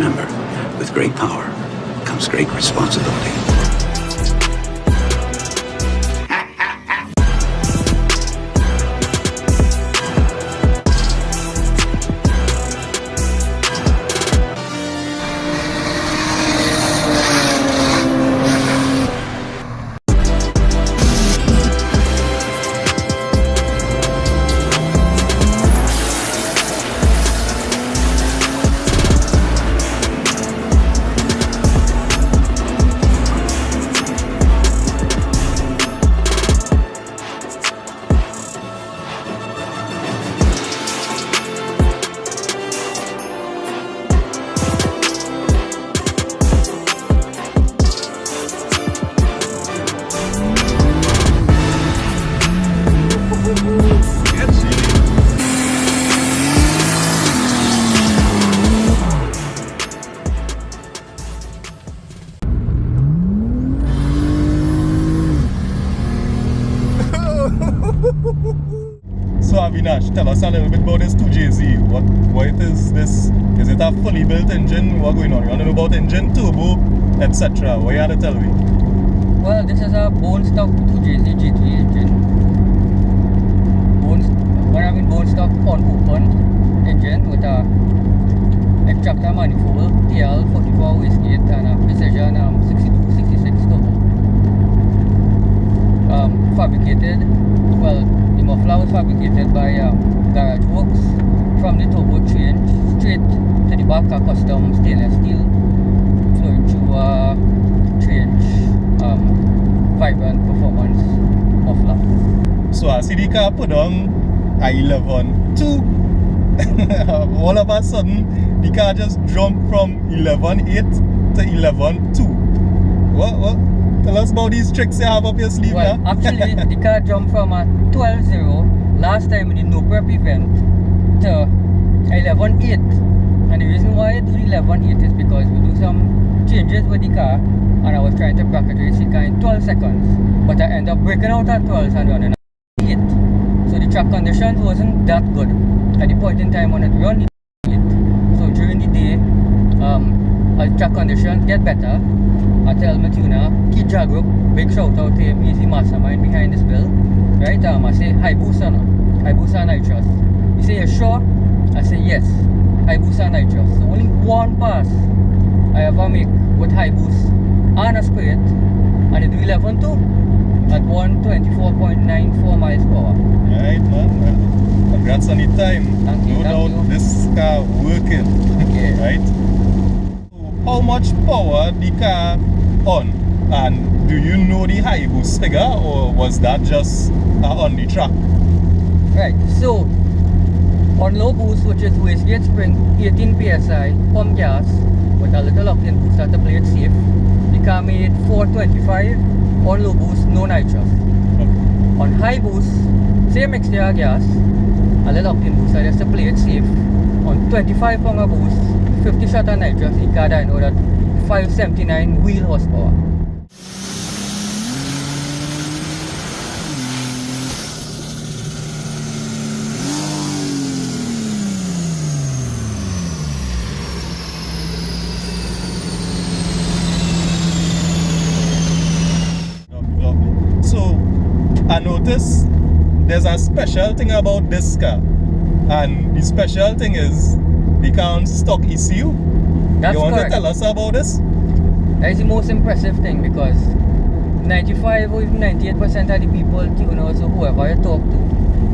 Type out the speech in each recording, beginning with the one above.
remember, with great power comes great responsibility. So Avinash, tell us a little bit about this 2JZ. What is this? Is it a fully built engine? What's going on? You want to know about engine, turbo, etc. What you have to tell me? Well, this is a bone stock 2JZ G3 engine. Bone stock unopened engine with a extractor manifold, TL 44 wastegate and a precision 6266 turbo. Fabricated, well, the muffler was fabricated by Garage Works. From the turbo change straight to the back, a custom stainless steel flowing through a change vibrant performance muffler. So I see the car put on a 11.2. All of a sudden the car just jumped from 11.8 to 11.2. What? Tell us about these tricks you have up your sleeve. Well, now. actually the car jumped from a 12.0 last time we did no prep event to 11.8, and the reason why I do 11.8 is because we do some changes with the car and I was trying to bracket race the car in 12 seconds, but I ended up breaking out at 12 and running at 8. So the track conditions wasn't that good at the point in time when it run 8. So during the day, as track conditions get better, I tell my tuner, Key Drag Group, big shout out to him, he's the mastermind behind this build. Right, I say, high boost or no? High boost and nitrous. He say, you sure? I say, yes, high boost and nitrous. So only one pass I ever make with high boost and a straight, and it do 11.2 at 124.94 miles per hour. Right, man. Well, congrats on the time. Thank you, no doubt you. this car working. Yeah. Right? How much power the car on? And do you know the high boost figure, or was that just on the track? Right, so on low boost, which is wastegate spring, 18 psi, pump gas with a little octane booster to play it safe, the car made 425. On low boost, no nitrous. Okay. On high boost, same exterior gas, a little octane booster just to play it safe. On 25 pound of boost, 50 shot of nitrous, the car I know that 579 wheel horsepower. So I noticed there's a special thing about this car, and the special thing is the car on stock ECU. That's you want correct. to tell us about this? That is the most impressive thing, because 95 or even 98% of the people, tuners or whoever you talk to,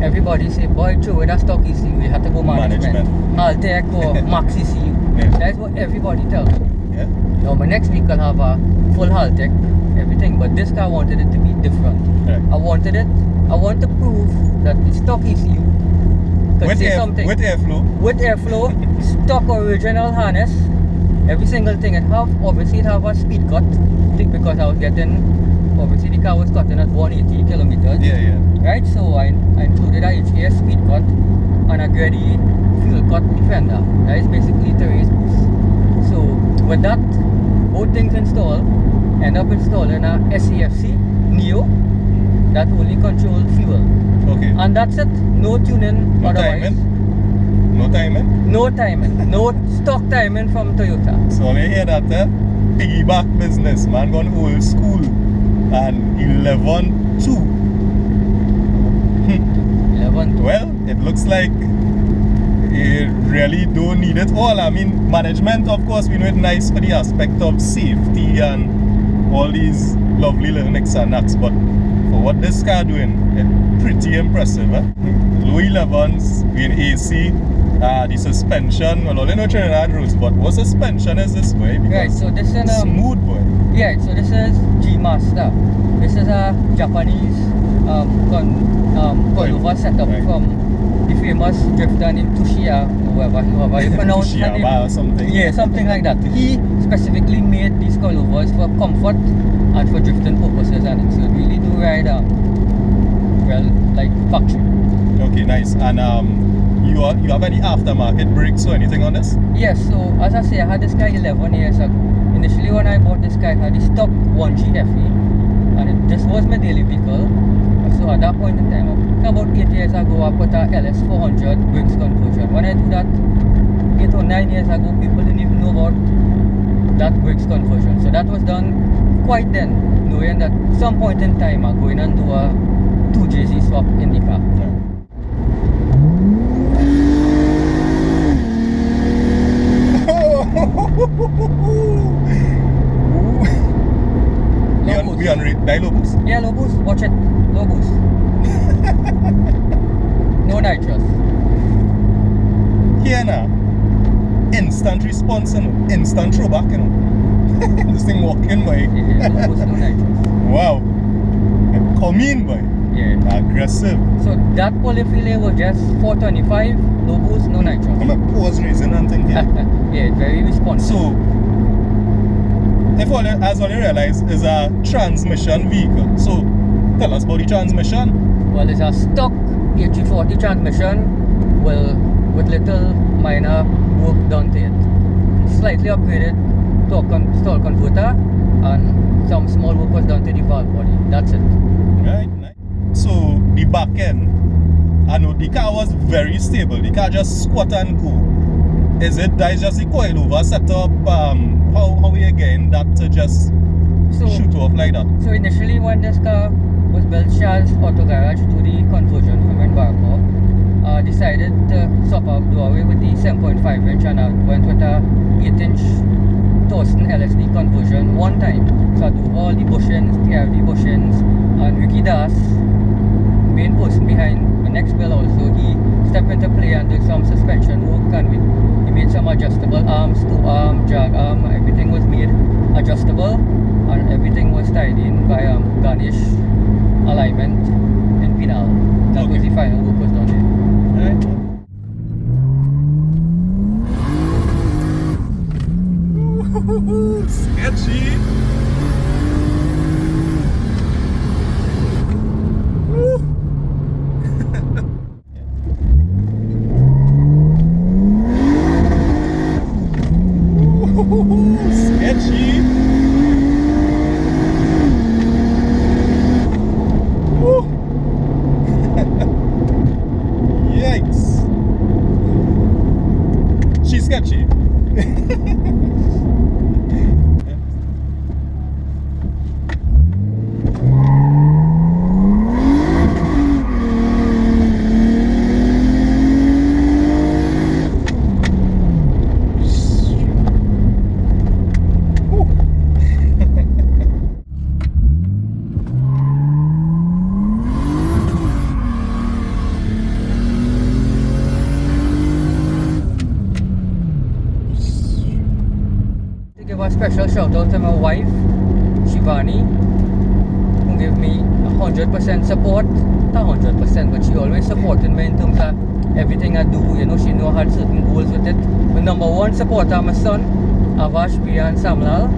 everybody say, boy, throw with a stock ECU, you have to go management. Alteza or Max ECU. Yeah. That's what everybody tells me. Yeah. Now my next vehicle have a full Altec, everything, but this car wanted it to be different. Right. I want to prove that the stock ECU could say something. With airflow. With airflow, stock original harness, every single thing it have. Obviously it have a speed cut, I think, because I was getting, obviously the car was cutting at 180 kilometers. Yeah. Right, so I included a HAS speed cut and a Grady fuel cut defender. That is basically terrace boost. So with that, both things installed, end up installing a SCFC Neo that only controls fuel. Okay. And that's it. No tuning No otherwise. timing? No timing? No timing. No stock timing from Toyota. So when you hear that, piggyback business, man, gone old school. And 11.2. 11. Well, it looks like you really don't need it all. I mean, management, of course, we know it nice for the aspect of safety and all these lovely little nicks and knacks, but for what this car doing, it's pretty impressive. Low 11s, being AC, the suspension, well, only no Trinidad rules, but what suspension is this way? Because Right, so this is smooth, boy. yeah, so this is G Master. This is a Japanese coilover setup Right. from the famous drifter named Toshiya, or however you pronounce her name. Toshiya or something. Yeah, something like that. He specifically made these coilovers for comfort and for drifting purposes, and it's really do ride well, like factory. Okay, nice. And you have any aftermarket brakes or anything on this? Yes, so as I say, I had this car 11 years ago. Initially when I bought this car, I had the stock 1G FE, and this was my daily vehicle. So at that point in time, about 8 years ago, I put a LS400 brakes conversion. When I do that 8 or 9 years ago, people didn't even know about that brakes conversion. So that was done quite then, knowing that some point in time I'm going and do a 2JZ swap in the car. We on low boost. Yeah, low boost. Watch it. Low boost. No nitrous. Here now, instant response, instant throwback, this thing walking, boy. Yeah, low boost, no nitrous. Wow. Come in, boy. Yeah. Aggressive. So that polyfill was just 425, low boost, no nitrous. I'm a pause reason and thinking. Yeah, very responsive. So, as all you realize, is a transmission vehicle. So, tell us about the transmission. Well, it's a stock 8040 transmission, well, with little minor work done to it. Slightly upgraded torque stall converter, and some small work was done to the valve body. That's it. Right, nice. So, the back end, I know the car was very stable. The car just squat and go. Is it that is just the coilover setup? How we again that to just shoot off like that? So initially when this car was built, Charles Auto Garage do the conversion from Embarco. Decided to swap out do away with the 7.5 inch and I went with a 8-inch Thorsten LSD conversion one time. So I do all the bushings, PRD bushings, and Ricky Das, main person behind the next build also, he stepped into play and did some suspension work, and he made some adjustable arms, 2-arm, drag arm, everything was made adjustable, and everything was tied in by garnish alignment and pinal. That was the final work was done there. Right. Sketchy. Sketchy. Yikes. She's sketchy. Give a special shout out to my wife, Shivani, who gave me 100% support. Not 100%, but she always supported me in terms of everything I do. You know, she had certain goals with it. My number one supporter, my son, Avash, Priya, and Samlal.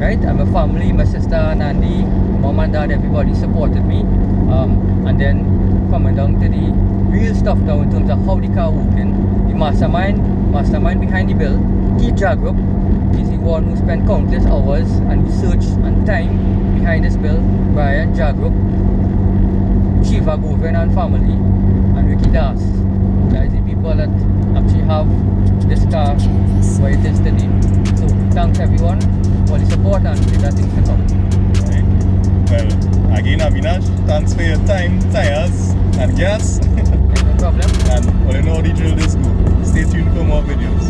Right? And my family, my sister, Nandi, mom and dad, everybody supported me. And then coming down to the real stuff now in terms of how the car working. The mastermind behind the build, Keith Jagrup, is the one who spent countless hours and research and time behind this build. Brian Jagrup, Shiva Govin and family, and Ricky Das. That is the people that actually have this car where it is today. So thanks everyone for the support and bigger things to come. Right. Well, again, Avinash, thanks for your time, tires, and gas. No problem. And all in all, the drill this go. Stay tuned for more videos.